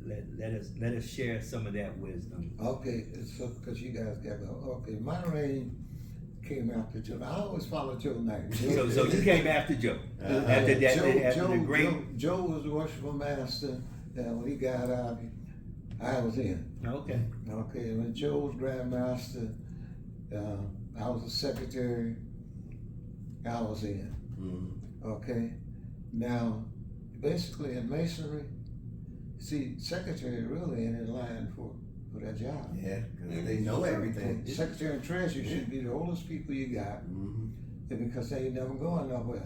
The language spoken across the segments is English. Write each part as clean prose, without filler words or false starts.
let us share some of that wisdom. Okay, so because you guys got okay, my reign came after Joe. I always follow Joe Knight. So you came after Joe. After that, after the great. Joe was the worshipful master, and when he got out, I was in. Okay. Okay, when Joe was grandmaster, I was the secretary. I was in. Okay, now basically in masonry, see, secretary really ain't in line for that job. Yeah, because they know everything. Secretary and treasurer should be the oldest people you got, and because they ain't never going nowhere.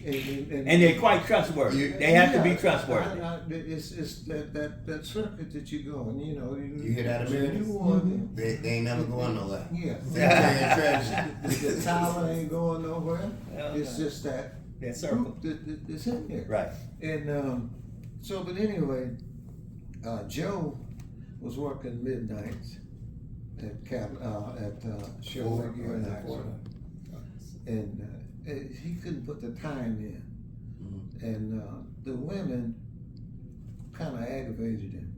And they're quite trustworthy. They have to be trustworthy. It's that circuit that you go, and you know. You hear that, Americans? They ain't never going nowhere. Yeah. Secretary and treasurer. The Tyler ain't going nowhere. Well, It's just that circle. It's in there. Right. And but anyway, Joe was working midnights at Chevrolet United, and he couldn't put the time in, and the women kind of aggravated him,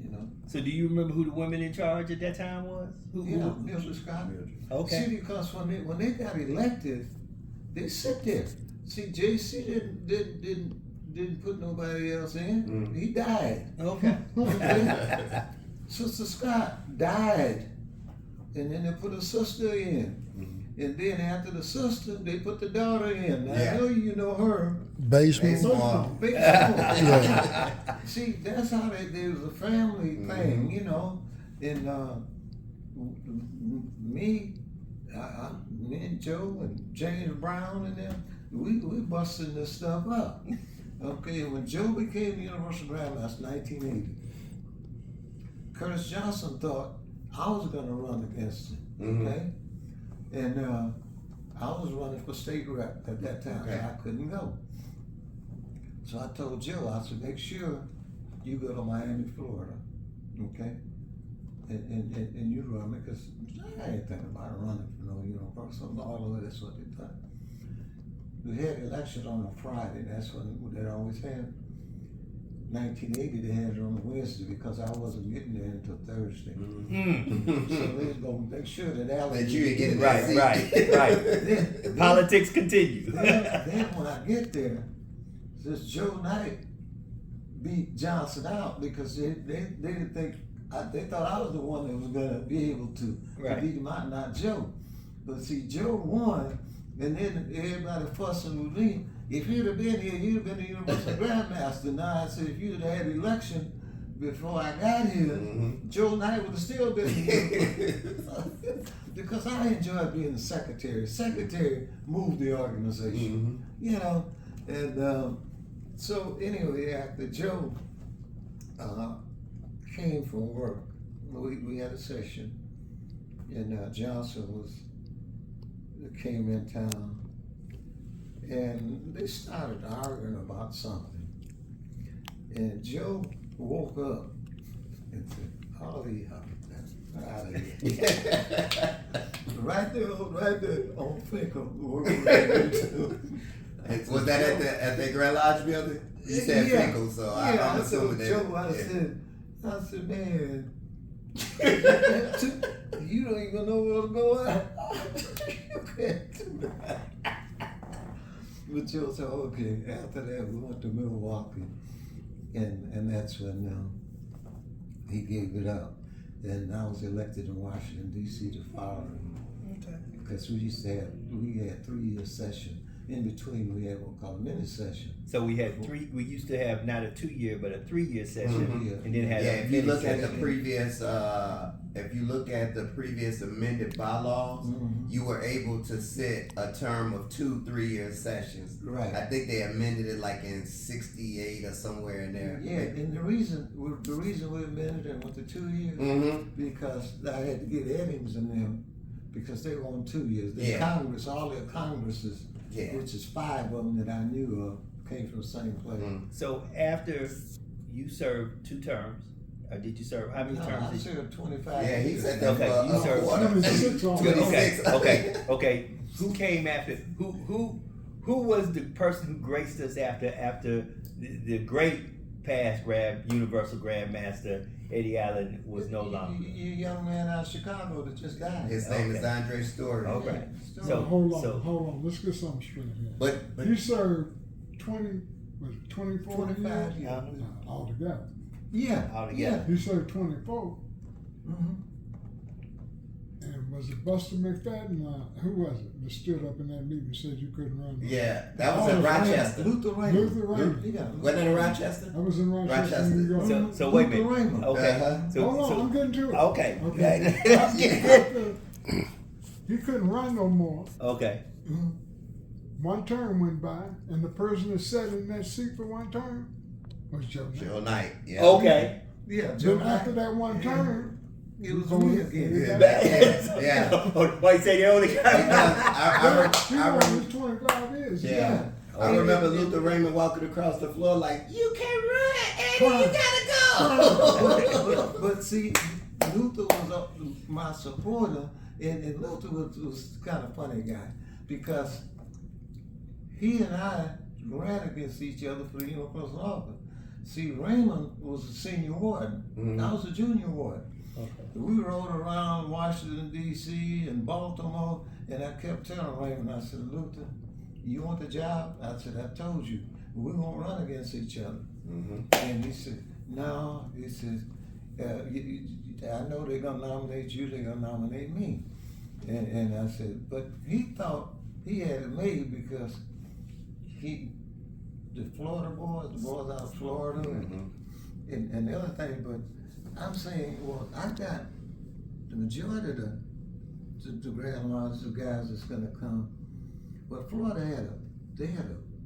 you know. So do you remember who the women in charge at that time was? Mildred Scott. Okay. See, because when they got elected, they sit there. See, JC didn't put nobody else in. He died. Okay. Sister Scott died, and then they put a sister in. And then after the sister, they put the daughter in. Now, I know you know her. Baseball. See, that's how there was a family thing, you know. And me and Joe and James Brown and them, we busting this stuff up. Okay, when Joe became the Universal Grandmaster in 1980, Curtis Johnson thought I was going to run against him. Okay. And I was running for state rep at that time, so I couldn't go. So I told Joe, I said, make sure you go to Miami, Florida, okay? And you run it, because I ain't thinking about running for no Universal, all of that's what they thought. We had elections on a Friday, that's when they always had. 1980, they had it on a Wednesday because I wasn't getting there until Thursday. So they was gonna make sure that Alex. That you get it right. Politics continue. then when I get there, this Joe Knight beat Johnson out because they didn't think they thought I was the one that was gonna be able to beat him out, not Joe. But see, Joe won, and then everybody fussing with me. If you'd have been here, you'd have been the Universal Grandmaster. Now I said, if you'd have had election before I got here, Joe Knight would have still been here. Because I enjoyed being the secretary. Secretary moved the organization, you know. And so anyway, after Joe came from work, we had a session, and Johnson came in town. And they started arguing about something. And Joe woke up and said, "Oh, yeah, out of here." right there on Finkel. Was that at the Grand Lodge building? You said Finkel, so I'm assuming that. Joe, I said, man, you don't even know what's going on. But Joe said, okay, after that we went to Milwaukee, and that's when he gave it up. And I was elected in Washington, D.C. the following year. Okay. Because we had 3-year session. In between we had what we call a mini session. So we used to have not a 2-year, but a 3-year session. And then had a if you look at the previous, amended bylaws, you were able to set a term of 2 3-year sessions. Right. I think they amended it like in '68 or somewhere in there. Yeah, and the reason we amended it went to 2 years because I had to get Eddings and them because they were on 2 years. Congress, all their Congresses, which is 5 of them that I knew of, came from the same place. So after you served 2 terms, or did you serve how many terms? I served 25 years. He said that. Okay, you served 26. Okay. Who came after? Who was the person who graced us after the great past Universal Grandmaster Eddie Allen was no longer. You young man out of Chicago that just died. His name is Okay. Andre Story. All right. So- So- hold on, so- hold on. Let's get something straight here. But You served 24 25 years? years. Altogether. Yeah. Altogether. You served 24. Mm-hmm. And was it Buster McFadden? Who was it that stood up in that meeting and said you couldn't run? yeah, that was in Rochester. Luther Raymond. Luther Raymond. Yeah. Wasn't it in Rochester? I was in Rochester, Rochester. New York. So wait a minute. Luther Raymond. Okay. Uh-huh. So, Hold on, so- I'm getting to it. okay. Okay. Yeah. He couldn't run no more. Okay. Mhm. One term went by, and the person that sat in that seat for one term was Joe Knight. Joe Knight. Yeah. Okay. Yeah. Joe Then after Knight. that one Yeah. term, It was voted- me again. Yeah. Yeah. Why you say you only Because got? he I won his 25 years. Yeah. I remember Luther Raymond walking across the floor like, "You can run, Eddie. You gotta go." but see, Luther was my supporter, and Luther was kind of funny guy because he and I ran against each other for the universal office. See, Raymond was a senior warden. Mhm. I was a junior warden. Okay. We rode around Washington, D.C. and Baltimore, and I kept telling Raymond, I said, Luther, you want the job? I said, I told you, we won't run against each other. Mhm. And he said, no, he says, I know they're gonna nominate you, they're gonna nominate me. And I said, but he thought he had it made because the Florida boys, the boys out of Florida, Mhm. and the other thing, but I'm saying, well, I got the majority of the Grand Lodge, the guys that's gonna come. But Florida had a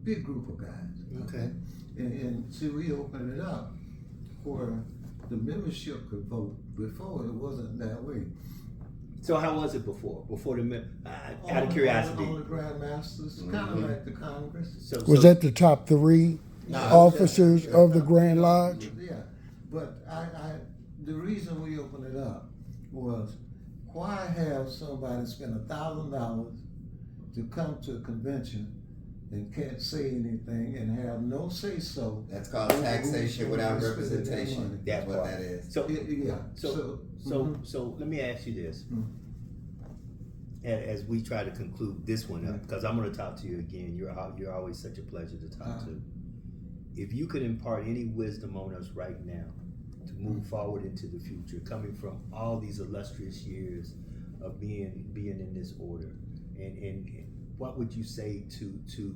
big group of guys. Okay. And see, we opened it up where the membership could vote. Before it wasn't that way. So how was it before? Before the out All of curiosity. the grandmasters, kind of like the Congress. So, Was that the top 3 No, officers of the Grand Lodge? Yeah, but the reason we opened it up was why have somebody spend $1,000 to come to a convention and can't say anything and have no say so? That's called taxation without representation. That That's what part. that is. So Yeah. So let me ask you this. Mhm. As we try to conclude this one up, because I'm going to talk to you again. You're always such a pleasure to talk to. If you could impart any wisdom on us right now to move forward into the future, coming from all these illustrious years of being in this order, and what would you say to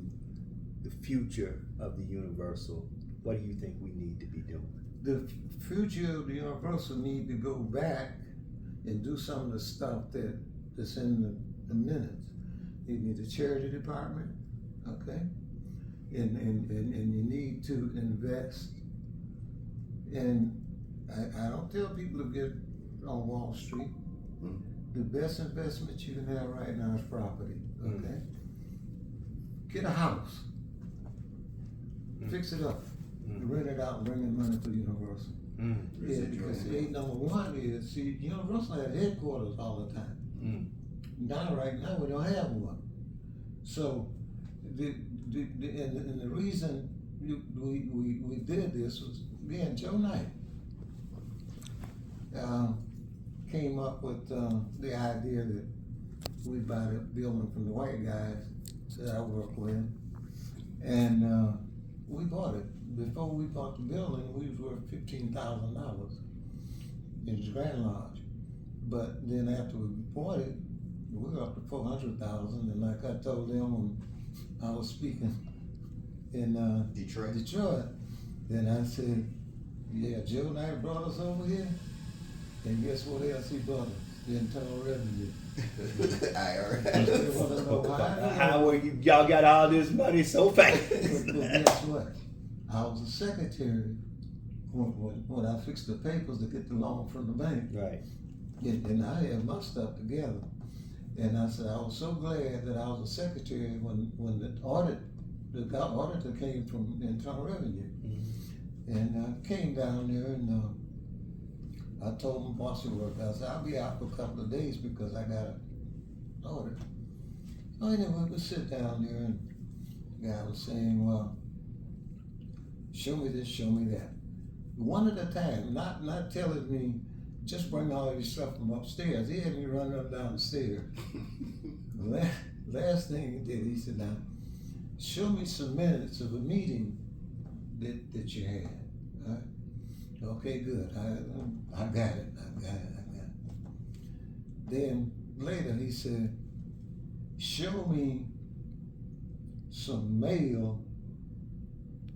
the future of the Universal? What do you think we need to be doing? The future of the Universal need to go back and do some of the stuff that's in the minutes. You need a charity department, okay? And you need to invest. And I don't tell people to get on Wall Street. Mm. The best investment you can have right now is property, okay? Get a house. Fix it up. Rent it out and bring in money for Universal. Yeah, because number one is, see, Universal has headquarters all the time. Now, right now, we don't have one. So, and the reason we did this was, again, Joe Knight came up with the idea that we buy the building from the white guys that I work with, and we bought it. Before we bought the building, we was worth $15,000 in the Grand Lodge. But then after we bought it, we were up to $400,000. And like I told them when I was speaking in Detroit. then I said, yeah, Joe Knight brought us over here. And guess what else he brought us? The internal revenue. IRS. How were y'all got all this money so fast? But guess what? I was a secretary when I fixed the papers to get the loan from the bank. Right. And I had my stuff together. And I said, I was so glad that I was a secretary when the auditor came from Internal Revenue. And I came down there and I told him boss work. I said, I'll be out for a couple of days because I got an audit. So anyway, we sit down there and the guy was saying, well, show me this, show me that. One at a time, not telling me, just bring all your stuff from upstairs. He had me running up down the stairs. Last thing he did, he said, now, show me some minutes of a meeting that you had. All right? Okay, good. I got it. Then later he said, show me some mail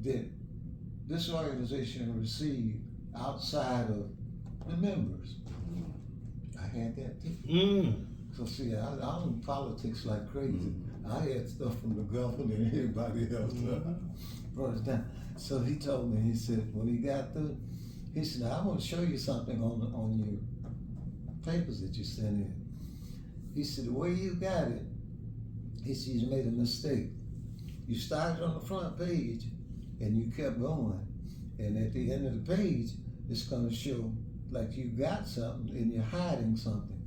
that this organization received outside of the members. I had that too. So see, I'm in politics like crazy. I had stuff from the governor and everybody else brought it down. So he told me, he said, when he got through, he said, I want to show you something on your papers that you sent in. He said, the way you got it, he said, you made a mistake. You started on the front page and you kept going. And at the end of the page, it's going to show like you got something and you're hiding something.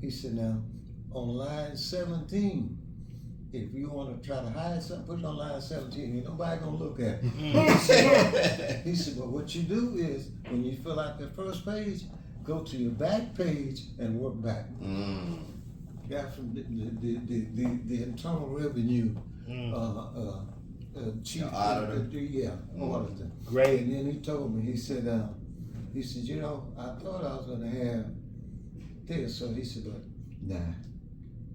He said, now, on line 17, if you want to try to hide something, put it on line 17. Ain't nobody going to look at it. He said, but what you do is, when you fill out the first page, go to your back page and work back. Got from the Internal Revenue chief auditor. Auditor. Great. And then he told me, he said, you know, I thought I was gonna have this, so he said, but nah.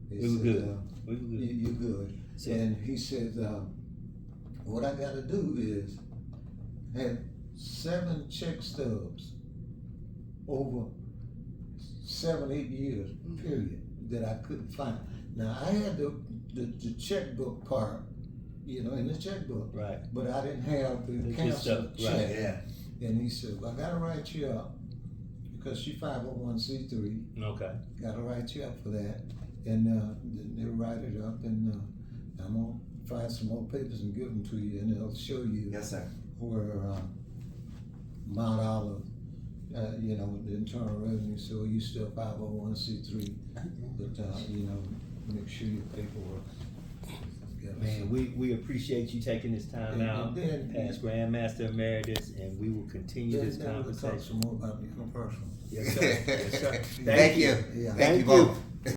We were good. We were good. You're good. So- And he said, what I gotta do is have 7 check stubs over 7-8 years, period, that I couldn't find. Now I had the checkbook part, you know, in the checkbook, Right. but I didn't have the The council stuff, check. right, Yeah. And he said, well, I gotta write you up because you 501c3. Okay. Gotta write you up for that. And they'll write it up, and I'm gonna find some more papers and give them to you, and they'll show you Yes, sir. where Mount Olive, you know, the Internal Revenue, so you still 501c3, but you know, make sure your paperwork. Man, we appreciate you taking this time And out, then- past Grandmaster Emeritus, and we will continue this Then we'll talk conversation. some more about becoming personal. Yes, sir. Yes, sir. Thank you. Yeah. Thank you Thank you. both.